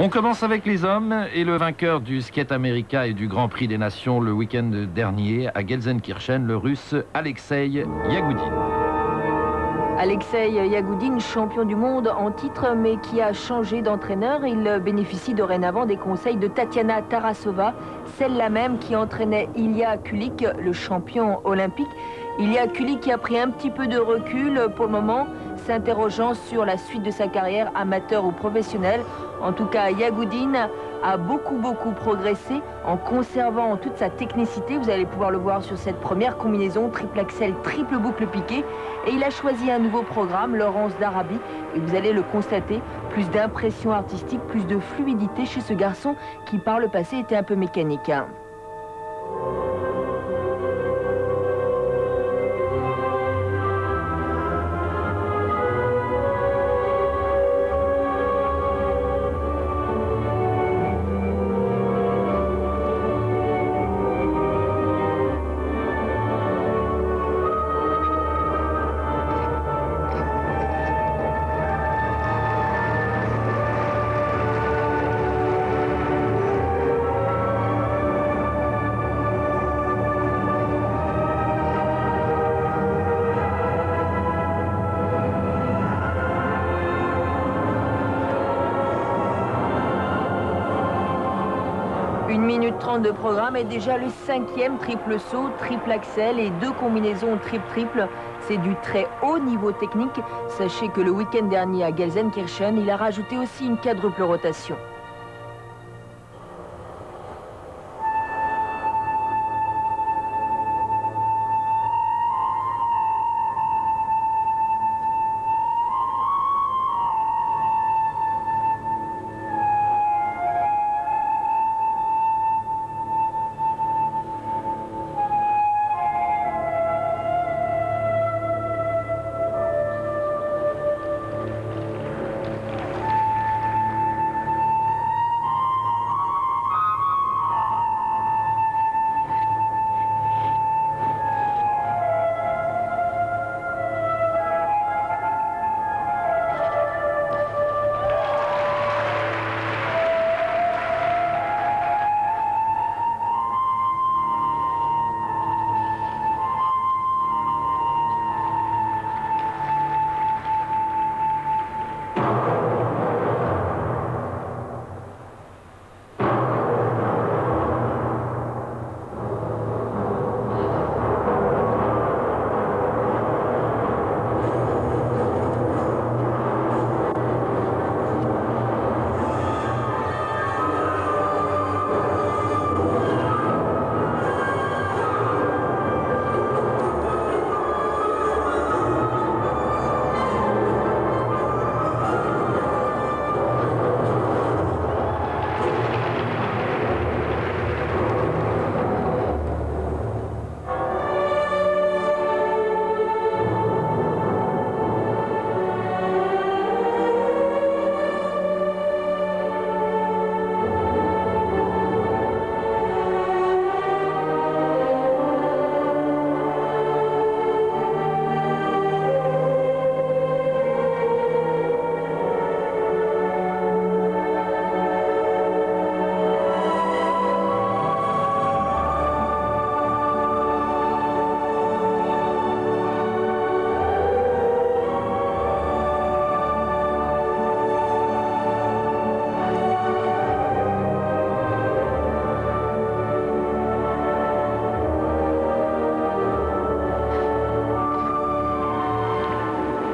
On commence avec les hommes et le vainqueur du Skate America et du Grand Prix des Nations le week-end dernier à Gelsenkirchen, le Russe Alexei Yagoudine. Alexei Yagoudine, champion du monde en titre, mais qui a changé d'entraîneur. Il bénéficie dorénavant des conseils de Tatiana Tarasova, celle-là même qui entraînait Ilya Kulik, le champion olympique. Ilya Kulik qui a pris un petit peu de recul pour le moment, s'interrogeant sur la suite de sa carrière, amateur ou professionnelle. En tout cas, Yagoudine a beaucoup progressé en conservant toute sa technicité. Vous allez pouvoir le voir sur cette première combinaison, triple axel, triple boucle piquée. Et il a choisi un nouveau programme, Laurence d'Arabie. Et vous allez le constater, plus d'impression artistique, plus de fluidité chez ce garçon qui par le passé était un peu mécanique. Une minute 30 de programme et déjà le 5e triple saut, triple axel et 2 combinaisons triple-triple. C'est du très haut niveau technique. Sachez que le week-end dernier à Gelsenkirchen, il a rajouté aussi une quadruple rotation.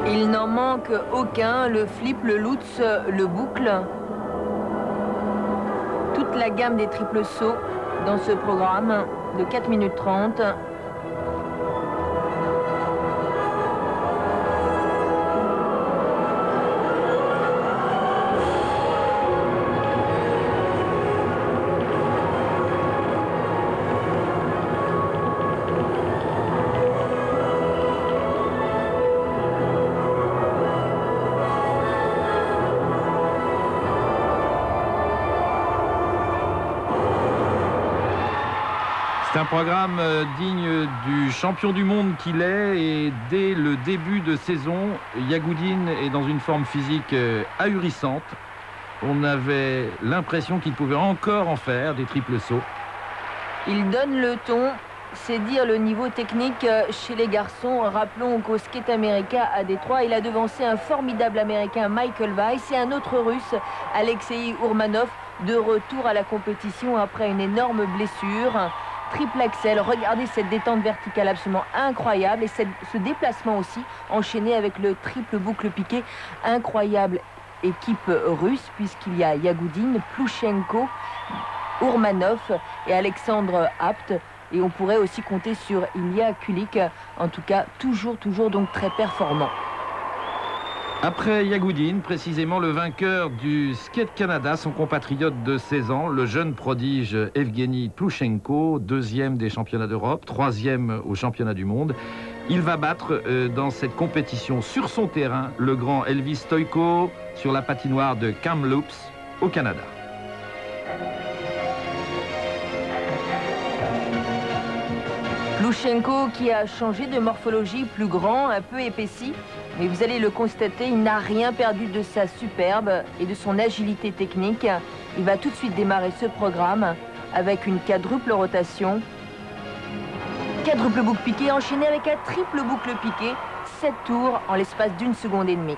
Il n'en manque aucun, le flip, le lutz, le boucle. Toute la gamme des triples sauts dans ce programme de 4 minutes 30. C'est un programme digne du champion du monde qu'il est, et dès le début de saison, Yagoudine est dans une forme physique ahurissante. On avait l'impression qu'il pouvait encore en faire des triples sauts. Il donne le ton, c'est dire le niveau technique chez les garçons. Rappelons qu'au Skate America à Détroit, il a devancé un formidable Américain, Michael Weiss, et un autre Russe, Alexei Ourmanov, de retour à la compétition après une énorme blessure. Triple axel, regardez cette détente verticale absolument incroyable, et ce déplacement aussi enchaîné avec le triple boucle piqué, incroyable équipe russe, puisqu'il y a Yagoudine, Ploushenko, Ourmanov et Alexandre Apt, et on pourrait aussi compter sur Ilya Kulik, en tout cas toujours donc très performant. Après Yagoudine, précisément le vainqueur du Skate Canada, son compatriote de 16 ans, le jeune prodige Evgeny Ploushenko, deuxième des championnats d'Europe, troisième au championnat du monde. Il va battre dans cette compétition sur son terrain le grand Elvis Stojko sur la patinoire de Kamloops au Canada. Ploushenko qui a changé de morphologie, plus grand, un peu épaissi, mais vous allez le constater, il n'a rien perdu de sa superbe et de son agilité technique. Il va tout de suite démarrer ce programme avec une quadruple rotation, quadruple boucle piqué enchaîné avec un triple boucle piqué, 7 tours en l'espace d'1 seconde et demie.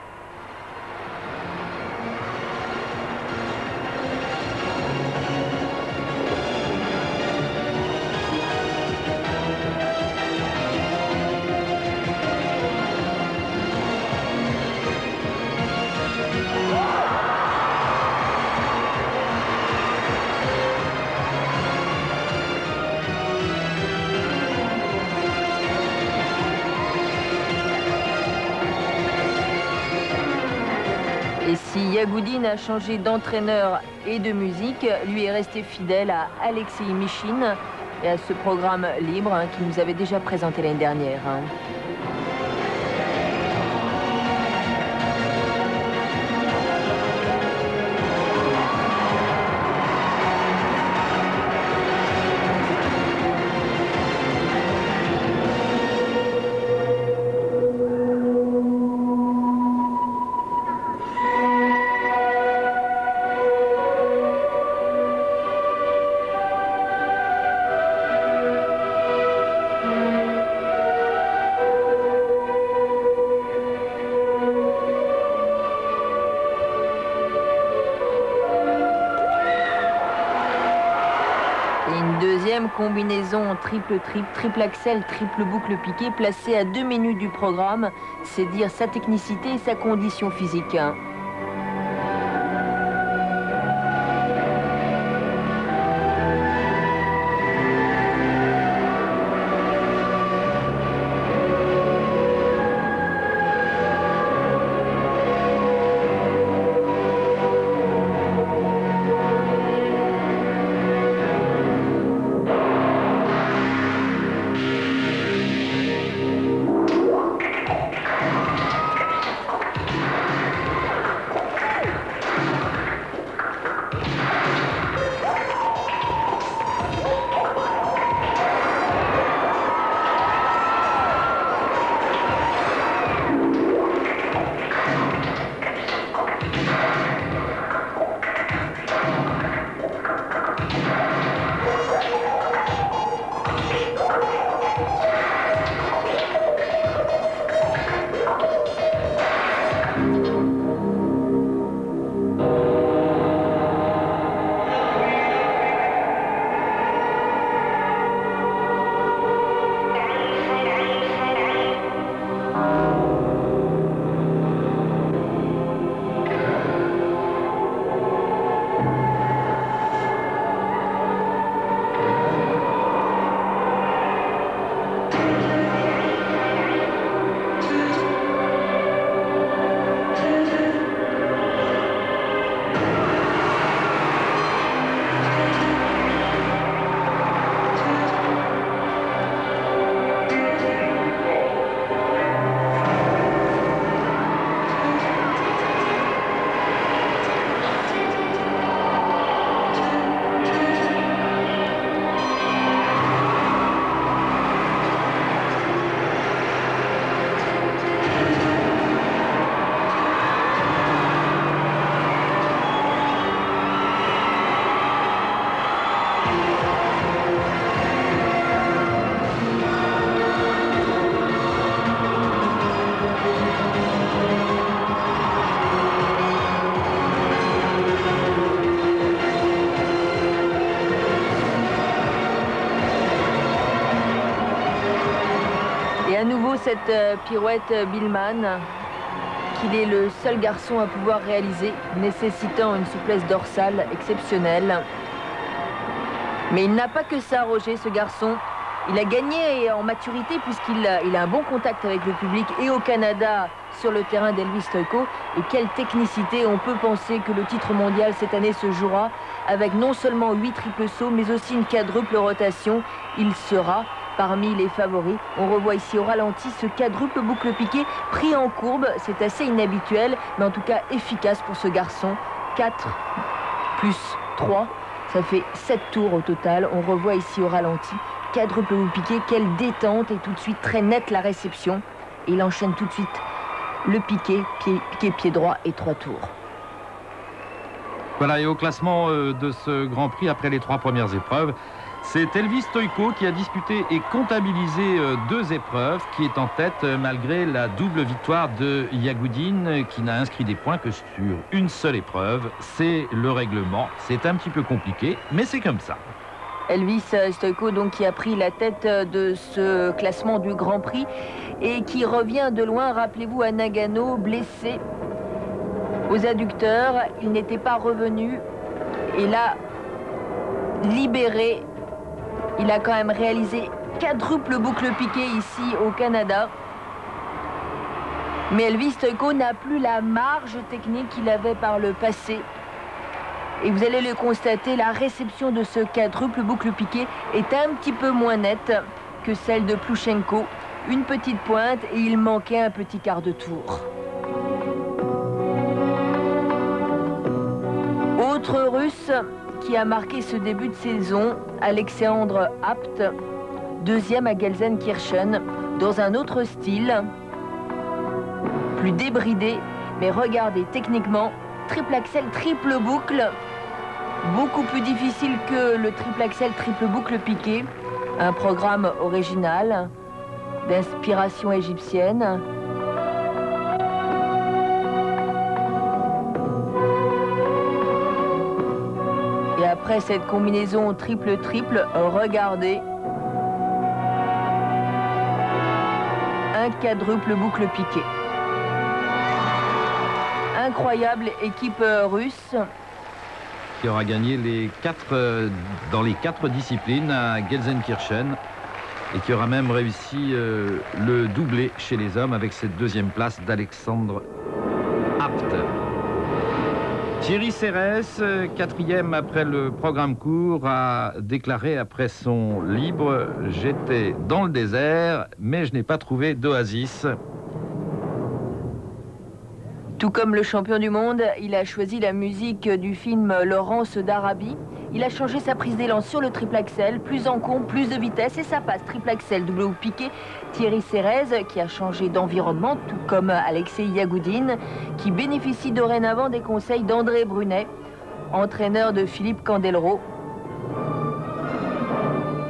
Et si Yagoudine a changé d'entraîneur et de musique, lui est resté fidèle à Alexei Mishin et à ce programme libre qu'il nous avait déjà présenté l'année dernière. Deuxième combinaison triple axel, triple boucle piquée, placée à 2 minutes du programme. C'est dire sa technicité et sa condition physique. cette pirouette Billman qu'il est le seul garçon à pouvoir réaliser, nécessitant une souplesse dorsale exceptionnelle. Mais il n'a pas que ça, Roger, ce garçon. Il a gagné en maturité puisqu'il a un bon contact avec le public et au Canada sur le terrain d'Elvis Stojko. Et quelle technicité! On peut penser que le titre mondial cette année se jouera avec non seulement 8 triples sauts mais aussi une quadruple rotation. Il sera parmi les favoris. On revoit ici au ralenti ce quadruple boucle piqué pris en courbe. C'est assez inhabituel mais en tout cas efficace pour ce garçon. 4 plus 3, ça fait 7 tours au total. On revoit ici au ralenti. Quadruple boucle piqué, quelle détente, et tout de suite très nette la réception. Et il enchaîne tout de suite le piqué, pied droit et 3 tours. Voilà, et au classement de ce Grand Prix, après les 3 premières épreuves, c'est Elvis Stojko qui a disputé et comptabilisé 2 épreuves, qui est en tête malgré la double victoire de Yagoudine, qui n'a inscrit des points que sur une seule épreuve. C'est le règlement, c'est un petit peu compliqué, mais c'est comme ça. Elvis Stojko, donc, qui a pris la tête de ce classement du Grand Prix et qui revient de loin. Rappelez-vous, à Nagano, blessé aux adducteurs, il n'était pas revenu et là, libéré, il a quand même réalisé quadruple boucle piqué ici au Canada. Mais Elvis Stojko n'a plus la marge technique qu'il avait par le passé. Et vous allez le constater, la réception de ce quadruple boucle piqué est un petit peu moins nette que celle de Plouchenko. Une petite pointe et il manquait un petit quart de tour. Autre Russe qui a marqué ce début de saison, Alexandre Apt, deuxième à Gelsenkirchen, dans un autre style, plus débridé, mais regardez, techniquement, triple axel, triple boucle, beaucoup plus difficile que le triple axel, triple boucle piqué. Un programme original, d'inspiration égyptienne. Et après cette combinaison triple-triple, regardez. Un quadruple boucle piqué. Incroyable équipe russe. Qui aura gagné dans les 4 disciplines à Gelsenkirchen et qui aura même réussi le doublé chez les hommes avec cette deuxième place d'Alexandre Apt. Thierry Serres, 4e après le programme court, a déclaré après son libre: j'étais dans le désert, mais je n'ai pas trouvé d'oasis. Tout comme le champion du monde, il a choisi la musique du film Laurence d'Arabie. Il a changé sa prise d'élan sur le triple axel, plus en comble, plus de vitesse et ça passe. Triple axel, double ou piqué. Thierry Serres qui a changé d'environnement, tout comme Alexei Yagoudine, qui bénéficie dorénavant des conseils d'André Brunet, entraîneur de Philippe Candeloro.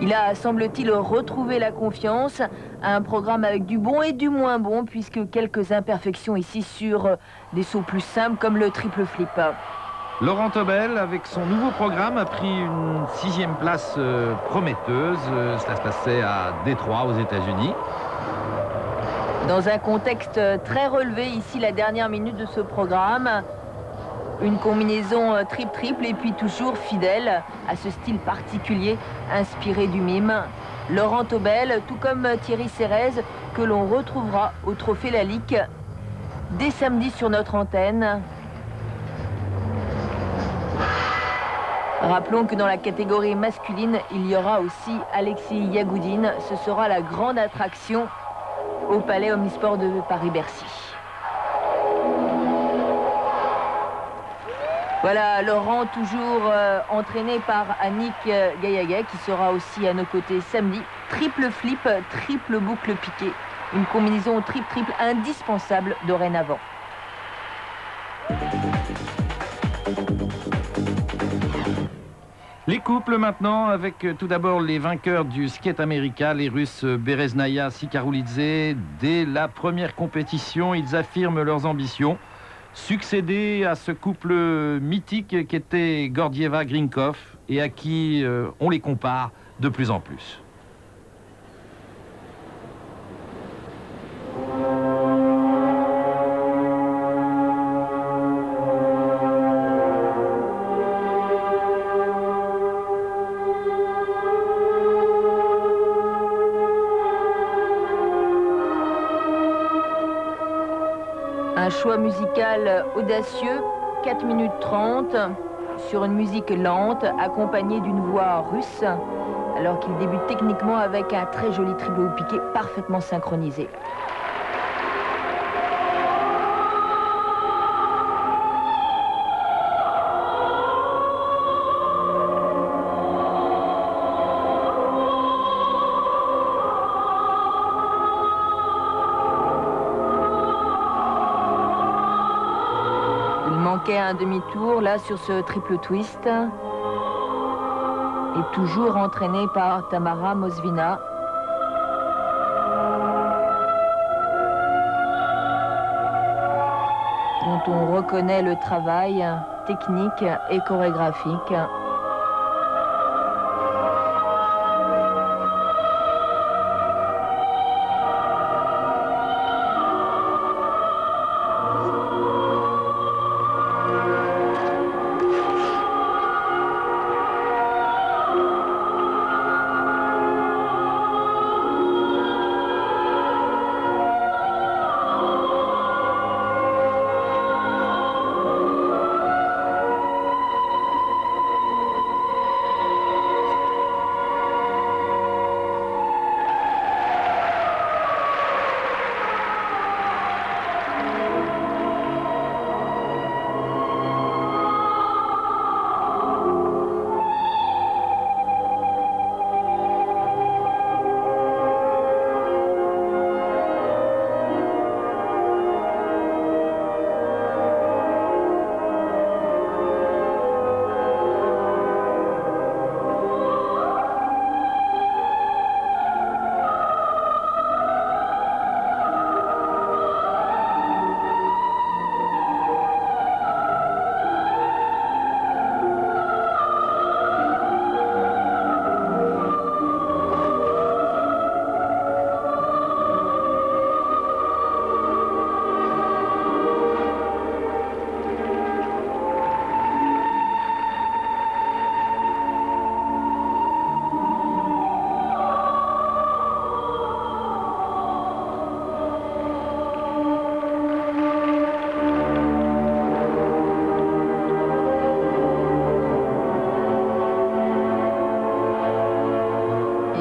Il a, semble-t-il, retrouvé la confiance, un programme avec du bon et du moins bon, puisque quelques imperfections ici sur des sauts plus simples, comme le triple flip. Laurent Tobel, avec son nouveau programme, a pris une 6e place prometteuse. Cela se passait à Détroit, aux États-Unis. Dans un contexte très relevé, ici, la dernière minute de ce programme. Une combinaison triple-triple et puis toujours fidèle à ce style particulier inspiré du mime. Laurent Tobel, tout comme Thierry Serres, que l'on retrouvera au Trophée Lalique dès samedi sur notre antenne. Rappelons que dans la catégorie masculine, il y aura aussi Alexei Yagoudine. Ce sera la grande attraction au Palais Omnisport de Paris-Bercy. Voilà, Laurent, toujours entraîné par Annick Gaillaguet, qui sera aussi à nos côtés samedi. Triple flip, triple boucle piqué. Une combinaison triple-triple indispensable dorénavant. Les couples maintenant, avec tout d'abord les vainqueurs du skate américain, les Russes Bereznaya, Sikaroulidze. Dès la première compétition, ils affirment leurs ambitions. Succéder à ce couple mythique qu'était Gordieva-Grinkov et à qui on les compare de plus en plus. Un choix musical audacieux, 4 minutes 30, sur une musique lente, accompagnée d'une voix russe, alors qu'il débute techniquement avec un très joli triple au piqué parfaitement synchronisé. Un demi-tour là sur ce triple twist et toujours entraîné par Tamara Mosvina. Dont on reconnaît le travail technique et chorégraphique.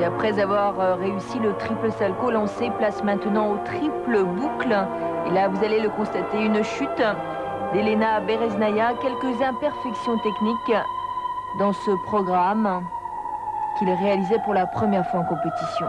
Après avoir réussi le triple salto lancé, place maintenant au triple boucle. Et là, vous allez le constater, une chute d'Elena Bereznaya, quelques imperfections techniques dans ce programme qu'il réalisait pour la première fois en compétition.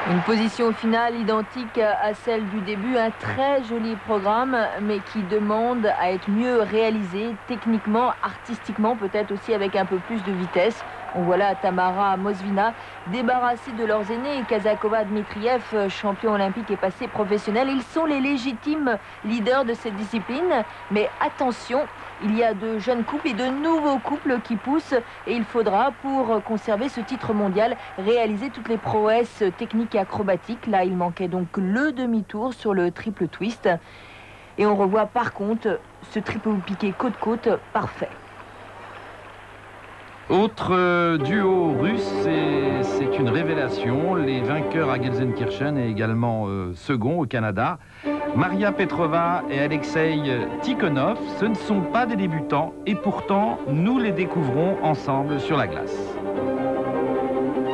Une position finale identique à celle du début, un très joli programme, mais qui demande à être mieux réalisé techniquement, artistiquement, peut-être aussi avec un peu plus de vitesse. On voit là Tamara Mosvina débarrassée de leurs aînés, Kazakova, Dmitriev, champion olympique et passé professionnel. Ils sont les légitimes leaders de cette discipline, mais attention, il y a de jeunes couples et de nouveaux couples qui poussent et il faudra, pour conserver ce titre mondial, réaliser toutes les prouesses techniques et acrobatiques. Là, il manquait donc le demi-tour sur le triple twist. Et on revoit par contre ce triple piqué côte-côte parfait. Autre duo russe, c'est une révélation. Les vainqueurs à Gelsenkirchen et également second au Canada. Maria Petrova et Alexei Tikhonov, ce ne sont pas des débutants et pourtant nous les découvrons ensemble sur la glace.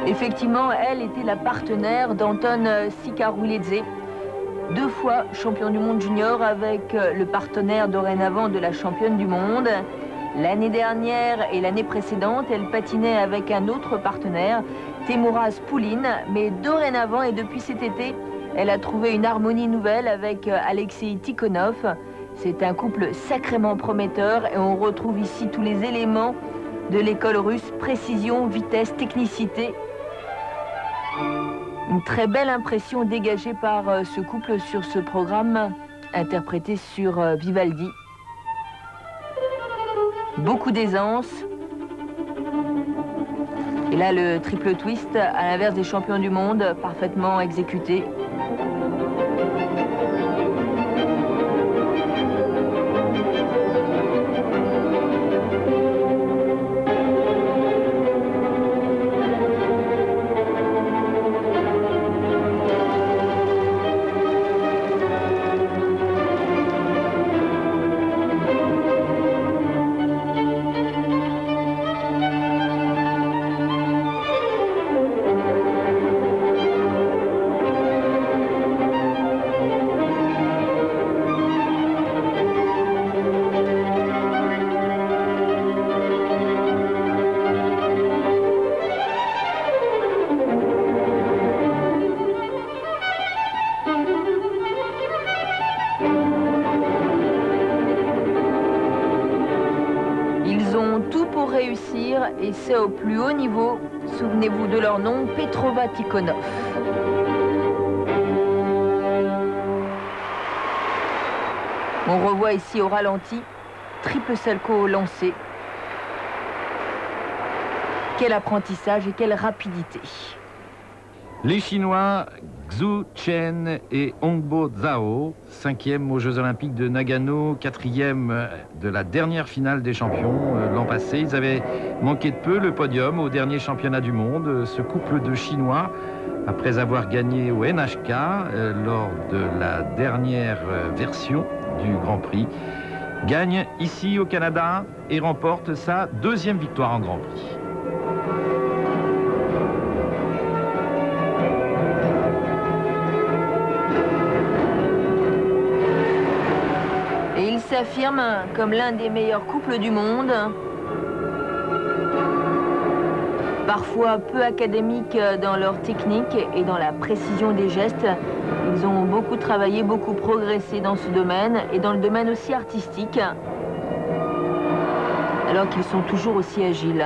Effectivement, elle était la partenaire d'Anton Sikaruledze, 2 fois champion du monde junior avec le partenaire dorénavant de la championne du monde. L'année dernière et l'année précédente, elle patinait avec un autre partenaire, Temura Spoulin, mais dorénavant et depuis cet été, elle a trouvé une harmonie nouvelle avec Alexei Tikhonov. C'est un couple sacrément prometteur et on retrouve ici tous les éléments de l'école russe, précision, vitesse, technicité. Une très belle impression dégagée par ce couple sur ce programme, interprété sur Vivaldi. Beaucoup d'aisance. Et là, le triple twist, à l'inverse des champions du monde, parfaitement exécuté. Réussir et c'est au plus haut niveau. Souvenez-vous de leur nom, Petrova Tikhonov. On revoit ici au ralenti, triple salto lancé. Quel apprentissage et quelle rapidité. Les Chinois Xu Chen et Hongbo Zhao, 5e aux Jeux Olympiques de Nagano, 4e de la dernière finale des champions l'an passé. Ils avaient manqué de peu le podium au dernier championnat du monde. Ce couple de Chinois, après avoir gagné au NHK lors de la dernière version du Grand Prix, gagne ici au Canada et remporte sa 2e victoire en Grand Prix. S'affirme comme l'un des meilleurs couples du monde. Parfois peu académiques dans leur technique et dans la précision des gestes. Ils ont beaucoup travaillé, beaucoup progressé dans ce domaine et dans le domaine aussi artistique, alors qu'ils sont toujours aussi agiles.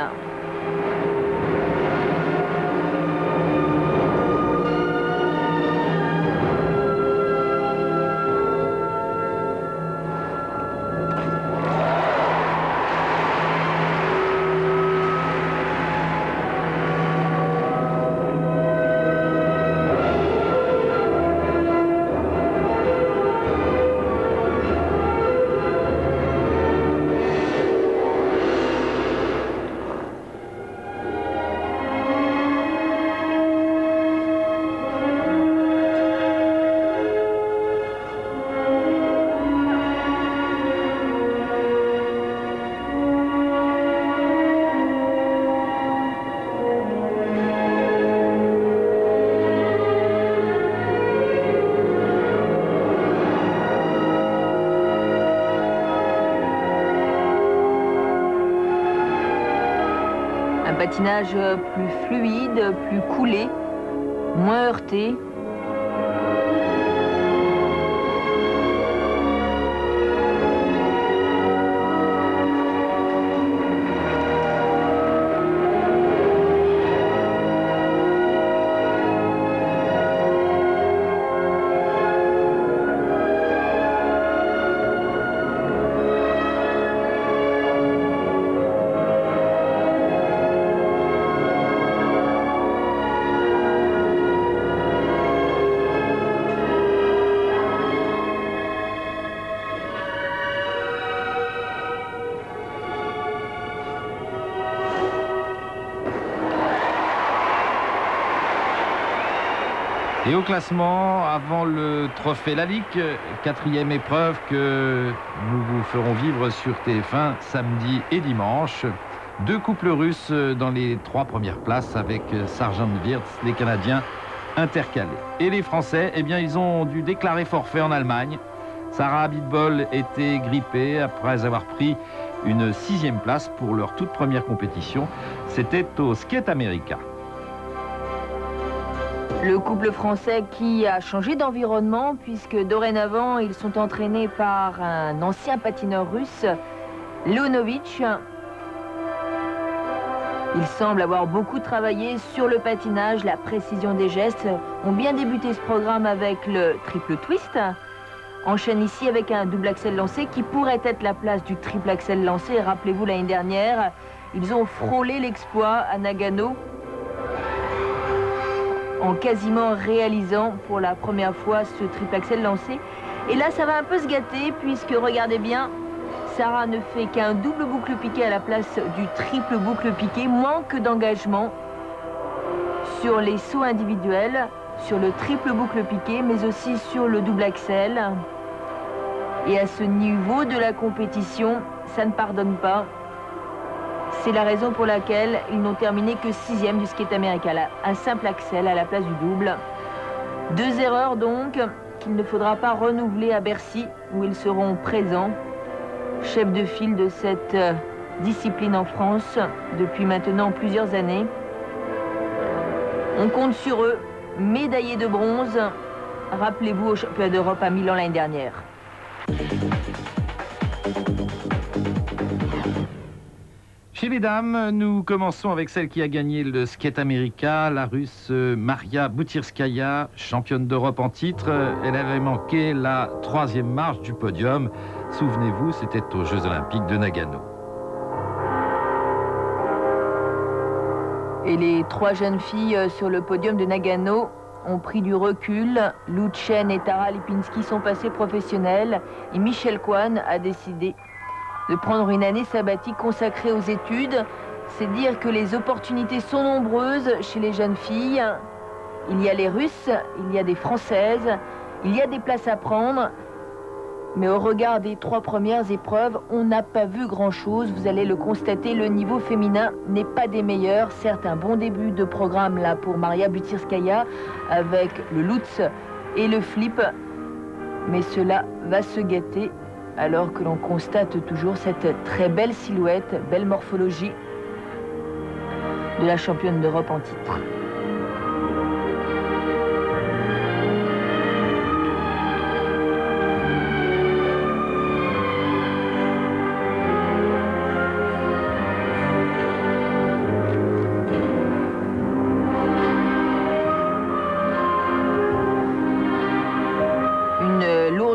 Un patinage plus fluide, plus coulé, moins heurté. Et au classement, avant le trophée Lalique, quatrième épreuve que nous vous ferons vivre sur TF1 samedi et dimanche. Deux couples russes dans les 3 premières places avec Sargent Wirtz, les Canadiens intercalés. Et les Français, eh bien, ils ont dû déclarer forfait en Allemagne. Sarah Abitbol était grippée après avoir pris une 6e place pour leur toute première compétition. C'était au Skate America. Le couple français qui a changé d'environnement puisque dorénavant ils sont entraînés par un ancien patineur russe, Leonovitch. Ils semblent avoir beaucoup travaillé sur le patinage, la précision des gestes, ont bien débuté ce programme avec le triple twist. Enchaîne ici avec un double axel lancé qui pourrait être la place du triple axel lancé. Rappelez-vous l'année dernière, ils ont frôlé l'exploit à Nagano en quasiment réalisant pour la première fois ce triple axel lancé. Et là, ça va un peu se gâter puisque, regardez bien, Sarah ne fait qu'un double boucle piqué à la place du triple boucle piqué. Manque d'engagement sur les sauts individuels, sur le triple boucle piqué, mais aussi sur le double axel. Et à ce niveau de la compétition, ça ne pardonne pas. C'est la raison pour laquelle ils n'ont terminé que 6e du Skate America, un simple axel à la place du double. 2 erreurs donc qu'il ne faudra pas renouveler à Bercy où ils seront présents. Chef de file de cette discipline en France depuis maintenant plusieurs années. On compte sur eux, médaillés de bronze. Rappelez-vous au championnat d'Europe à Milan l'année dernière. Chez les dames, nous commençons avec celle qui a gagné le Skate America, la Russe Maria Butirskaya, championne d'Europe en titre. Elle avait manqué la 3e marche du podium. Souvenez-vous, c'était aux Jeux Olympiques de Nagano. Et les 3 jeunes filles sur le podium de Nagano ont pris du recul. Lu Chen et Tara Lipinski sont passées professionnelles et Michel Kwan a décidé de prendre une année sabbatique consacrée aux études. C'est dire que les opportunités sont nombreuses chez les jeunes filles. Il y a les Russes, il y a des Françaises, il y a des places à prendre. Mais au regard des 3 premières épreuves, on n'a pas vu grand-chose. Vous allez le constater, le niveau féminin n'est pas des meilleurs. Certes, un bon début de programme là pour Maria Butirskaya avec le Lutz et le flip. Mais cela va se gâter alors que l'on constate toujours cette très belle silhouette, belle morphologie de la championne d'Europe en titre.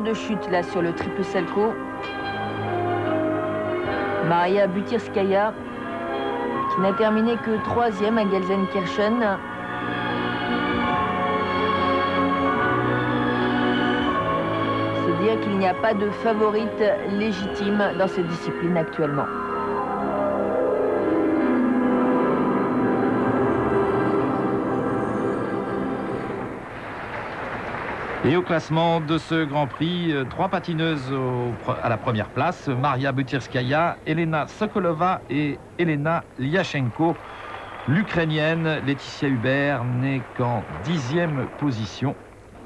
De chute là sur le triple salto. Maria Butirskaya qui n'a terminé que 3e à Gelsenkirchen. C'est dire qu'il n'y a pas de favorite légitime dans cette discipline actuellement. Et au classement de ce Grand Prix, 3 patineuses à la première place, Maria Butirskaya, Elena Sokolova et Elena Liashenko. L'Ukrainienne Laetitia Hubert n'est qu'en 10e position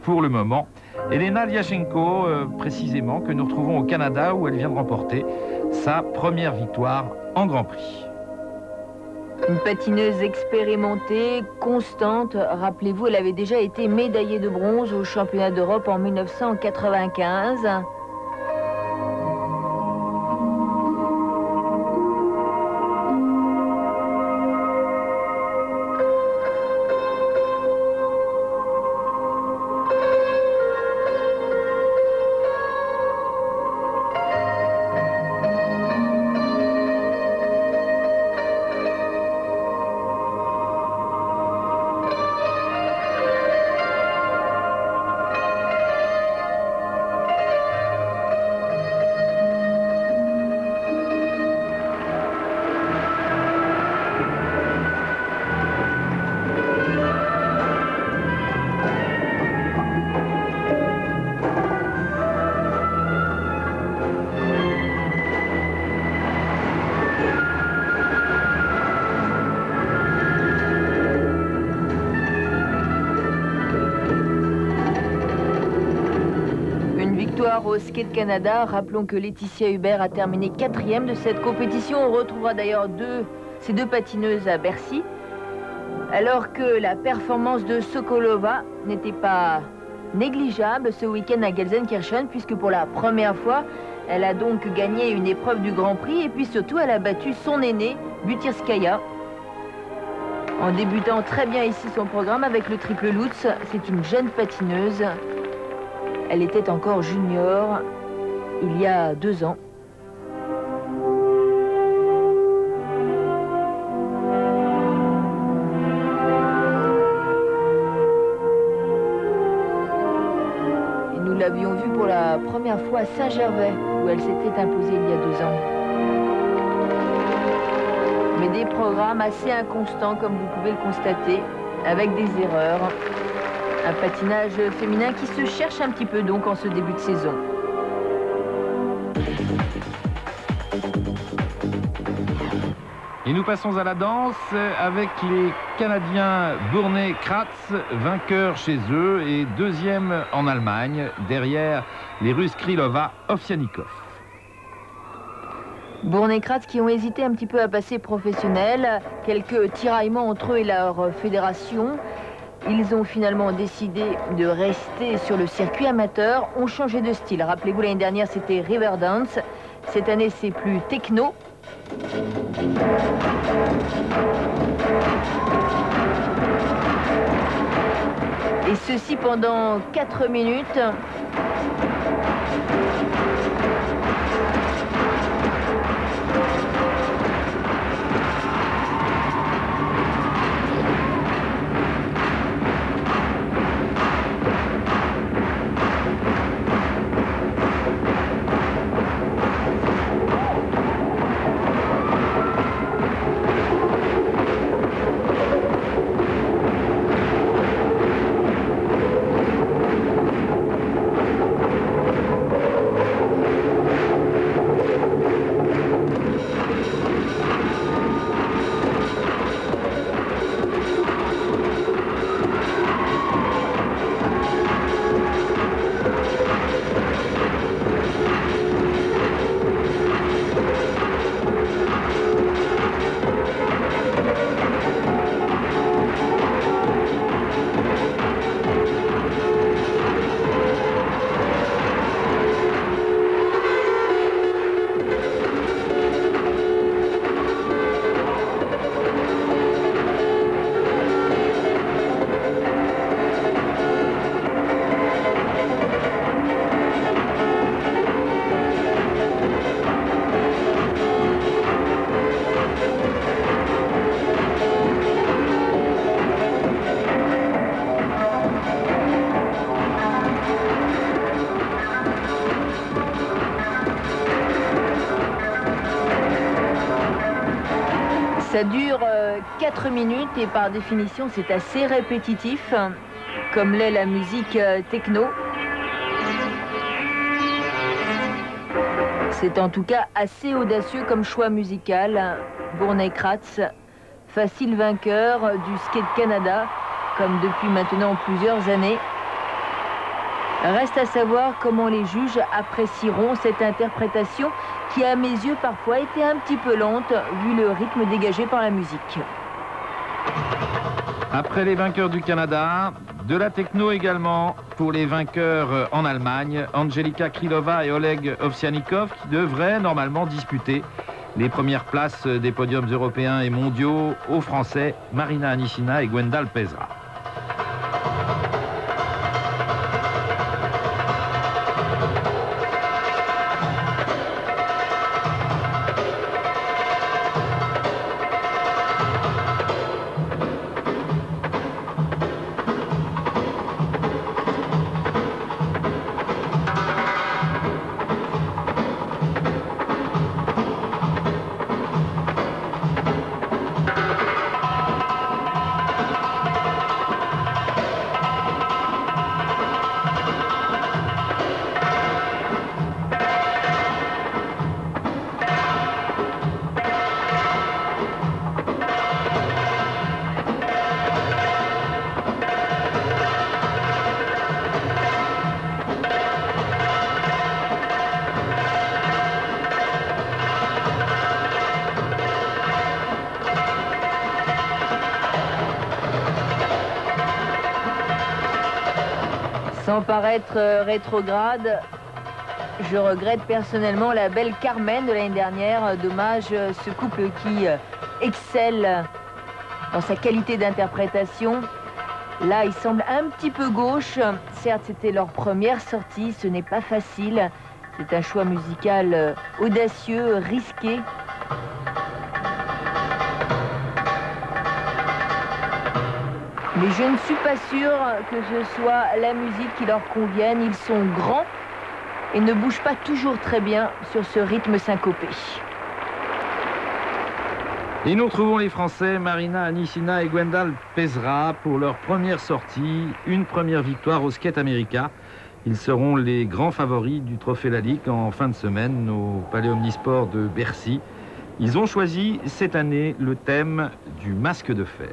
pour le moment. Elena Liashenko, précisément, que nous retrouvons au Canada où elle vient de remporter sa première victoire en Grand Prix. Une patineuse expérimentée, constante. Rappelez-vous, elle avait déjà été médaillée de bronze au championnat d'Europe en 1995. victoire au Skate Canada. Rappelons que Laetitia Hubert a terminé 4e de cette compétition. On retrouvera d'ailleurs ces deux patineuses à Bercy. Alors que la performance de Sokolova n'était pas négligeable ce week-end à Gelsenkirchen, puisque pour la première fois, elle a donc gagné une épreuve du Grand Prix et puis surtout elle a battu son aînée, Butirskaya, en débutant très bien ici son programme avec le triple Lutz. C'est une jeune patineuse. Elle était encore junior il y a 2 ans. Nous l'avions vue pour la première fois à Saint-Gervais, où elle s'était imposée il y a 2 ans. Mais des programmes assez inconstants, comme vous pouvez le constater, avec des erreurs. Un patinage féminin qui se cherche un petit peu donc en ce début de saison. Et nous passons à la danse avec les Canadiens Bournay-Kratz, vainqueurs chez eux et 2e en Allemagne, derrière les Russes Krylova, Ovsyannikov. Bournay-Kratz qui ont hésité un petit peu à passer professionnel, quelques tiraillements entre eux et leur fédération. Ils ont finalement décidé de rester sur le circuit amateur, ont changé de style. Rappelez-vous, l'année dernière c'était Riverdance, cette année c'est plus techno. Et ceci pendant 4 minutes. Ça dure 4 minutes et par définition c'est assez répétitif, comme l'est la musique techno. C'est en tout cas assez audacieux comme choix musical. Bournay-Kratz, facile vainqueur du Skate Canada, comme depuis maintenant plusieurs années. Reste à savoir comment les juges apprécieront cette interprétation qui, à mes yeux, parfois était un petit peu lente, vu le rythme dégagé par la musique. Après les vainqueurs du Canada, de la techno également pour les vainqueurs en Allemagne, Angelika Krylova et Oleg Ovsyannikov, qui devraient normalement disputer les premières places des podiums européens et mondiaux aux Français Marina Anissina et Gwendal Pesra. Sans paraître rétrograde, je regrette personnellement la belle Carmen de l'année dernière. Dommage, ce couple qui excelle dans sa qualité d'interprétation. Là, il semble un petit peu gauche. Certes, c'était leur première sortie, ce n'est pas facile. C'est un choix musical audacieux, risqué. Mais je ne suis pas sûre que ce soit la musique qui leur convienne. Ils sont grands et ne bougent pas toujours très bien sur ce rythme syncopé. Et nous retrouvons les Français, Marina Anissina et Gwendal Pesra, pour leur première sortie, une première victoire au Skate America. Ils seront les grands favoris du Trophée Lalique en fin de semaine au Palais Omnisport de Bercy. Ils ont choisi cette année le thème du masque de fer.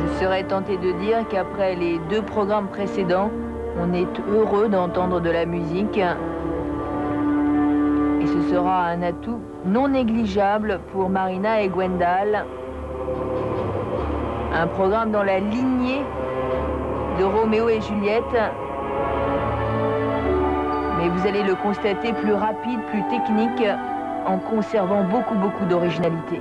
Je serais tenté de dire qu'après les 2 programmes précédents, on est heureux d'entendre de la musique. Et ce sera un atout non négligeable pour Marina et Gwendal. Un programme dans la lignée de Roméo et Juliette. Mais vous allez le constater, plus rapide, plus technique, en conservant beaucoup d'originalité.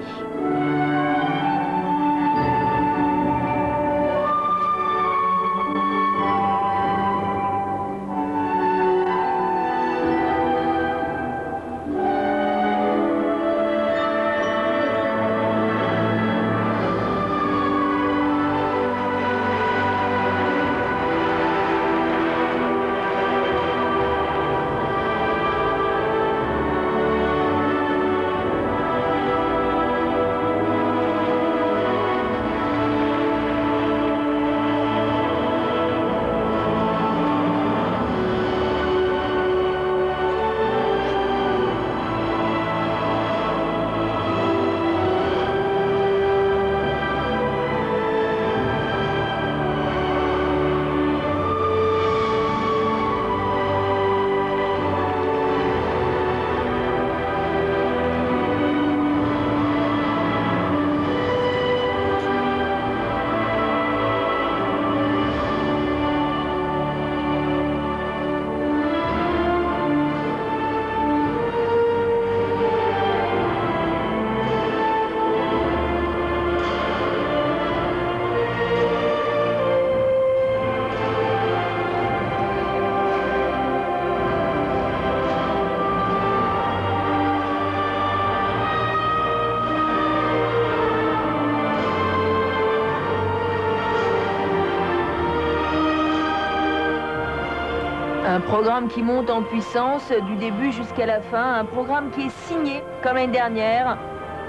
Un programme qui monte en puissance du début jusqu'à la fin. Un programme qui est signé, comme l'année dernière,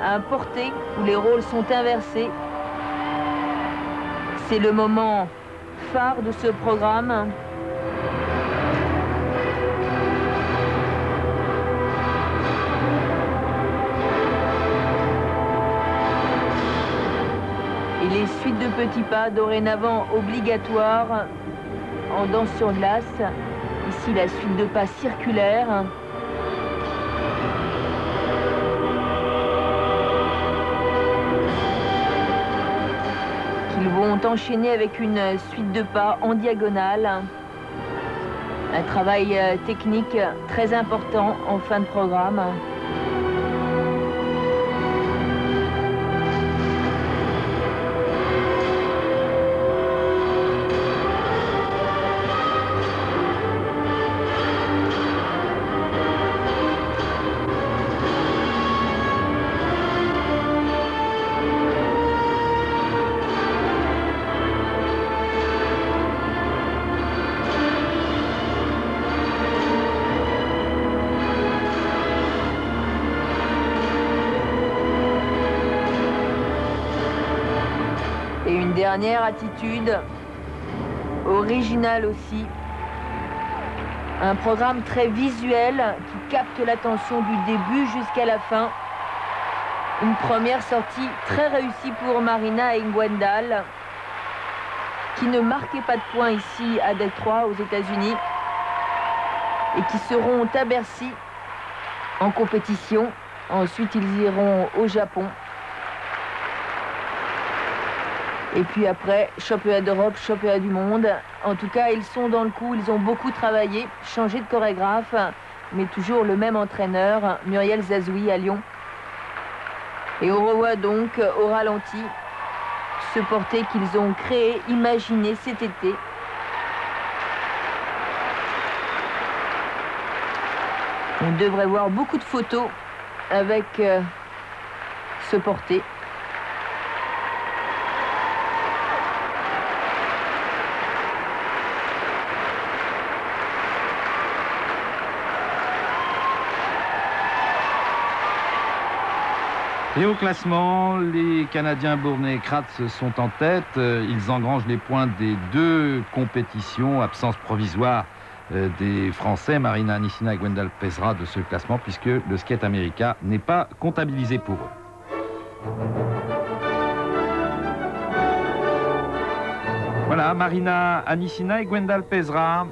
à un porté où les rôles sont inversés. C'est le moment phare de ce programme. Et les suites de petits pas, dorénavant obligatoires en danse sur glace. Ici, la suite de pas circulaire. Qu'ils vont enchaîner avec une suite de pas en diagonale. Un travail technique très important en fin de programme. Et une dernière attitude, originale aussi. Un programme très visuel qui capte l'attention du début jusqu'à la fin. Une première sortie très réussie pour Marina et Gwendal, qui ne marquaient pas de points ici à Détroit, aux États-Unis. et qui seront à Bercy en compétition. Ensuite, ils iront au Japon. Et puis après, championnat d'Europe, championnat du monde. En tout cas, ils sont dans le coup, ils ont beaucoup travaillé, changé de chorégraphe, mais toujours le même entraîneur, Muriel Zazoui à Lyon. Et on revoit donc au ralenti ce porté qu'ils ont créé, imaginé cet été. On devrait voir beaucoup de photos avec ce porté. Et au classement, les Canadiens Bournet et Kratz sont en tête. Ils engrangent les points des 2 compétitions. Absence provisoire des Français, Marina Anissina et Gwendal Pesra de ce classement, puisque le skate américain n'est pas comptabilisé pour eux. Voilà, Marina Anissina et Gwendal Pesra,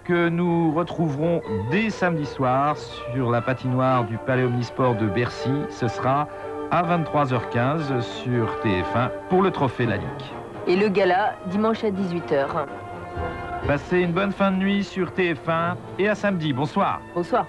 que nous retrouverons dès samedi soir sur la patinoire du Palais Omnisport de Bercy. Ce sera à 23h15 sur TF1 pour le trophée Lalique. Et le gala, dimanche à 18h. Passez une bonne fin de nuit sur TF1 et à samedi. Bonsoir. Bonsoir.